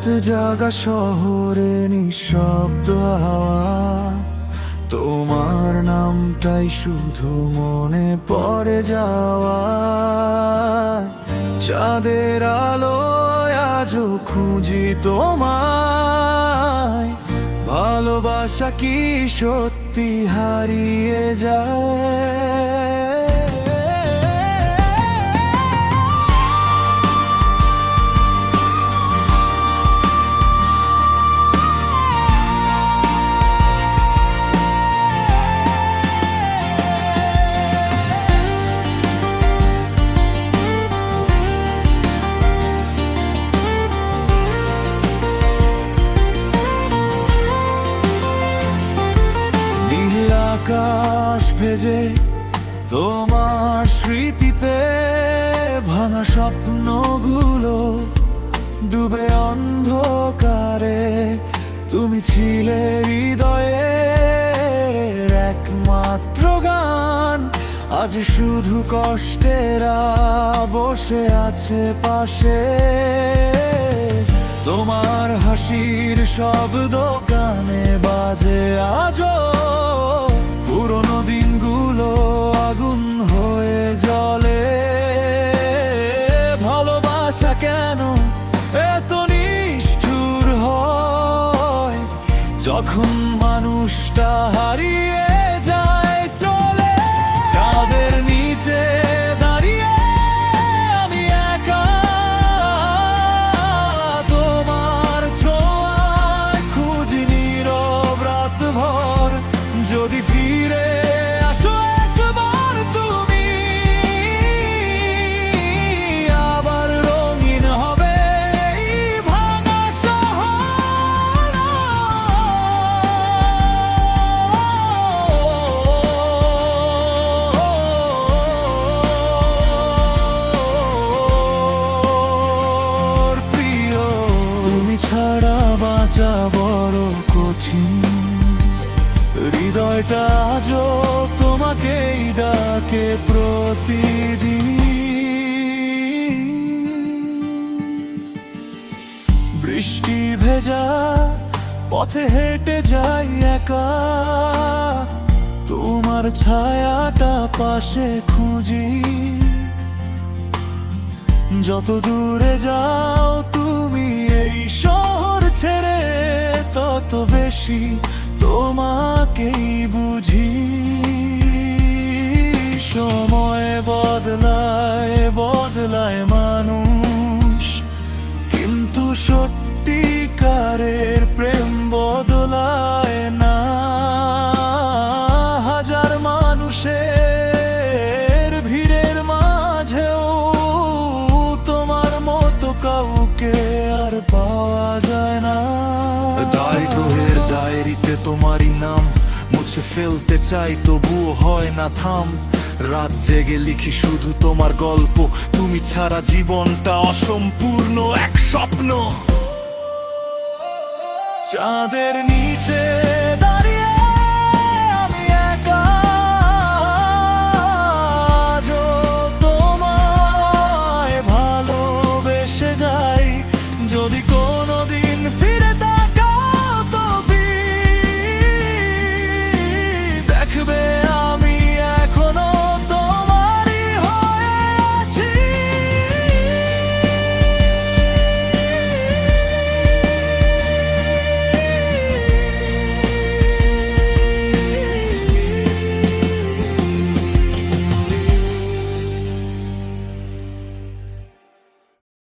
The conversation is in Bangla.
রাত জাগা শহরে নিঃশব্দ হাওয়া, তোমার নামটাই শুধু মনে পড়ে যাওয়া। চাঁদের আলোয় আজও খুঁজি তোমায়, ভালোবাসা কি সত্যি হারিয়ে যায়? আকাশ ভেজে তোমার স্মৃতিতে ভাঙা স্বপ্নগুলো ডুবে অন্ধকারে। তুমি ছিলে হৃদয়ের একমাত্র গান, আজ শুধু কষ্টেরা বসে আছে পাশে। তোমার হাসির শব্দ কানে বাজে আজও, পুরনো দিনগুলো আগুন হয়ে জ্বলে। ভালোবাসা কেন এত নিষ্ঠুর হয়, যখন মানুষটা হারিয়ে যায় চলে। চাঁদের নিচে দাঁড়িয়ে আমি একা, তোমার ছোঁয়ায় খুঁজি নীরব রাত ভর। যদি ফিরে আসো একবার তুমি, আবার রঙিন হবে এই ভাঙা শহর। প্রিয়, তুমি ছাড়া বাঁচা বড় কঠিন, হৃদয়টা আজও তোমাকেই ডাকে প্রতিদিন। বৃষ্টি ভেজা পথে হেঁটে যাই একা, তোমার ছায়াটা পাশে খুঁজি। যত দূরে যাও তুমি এই শহর ছেড়ে, তত বেশি তোমাকেই বুঝি। সময় বদলায় বদলায় মানুষ, কিন্তু সত্যিকারের প্রেম বদলায় না। হাজার মানুষের ভিড়ের মাঝেও তোমার মতো কাউকে আর পাওয়া যায় না। দারিদ্র্যের ডায়েরিতে তোমারই নাম মুছে ফেলতে চাই, তবুও হয় না থাম। রাত জেগে লিখি শুধু তোমার গল্প, তুমি ছাড়া জীবনটা অসম্পূর্ণ এক স্বপ্ন। চাঁদের নিচে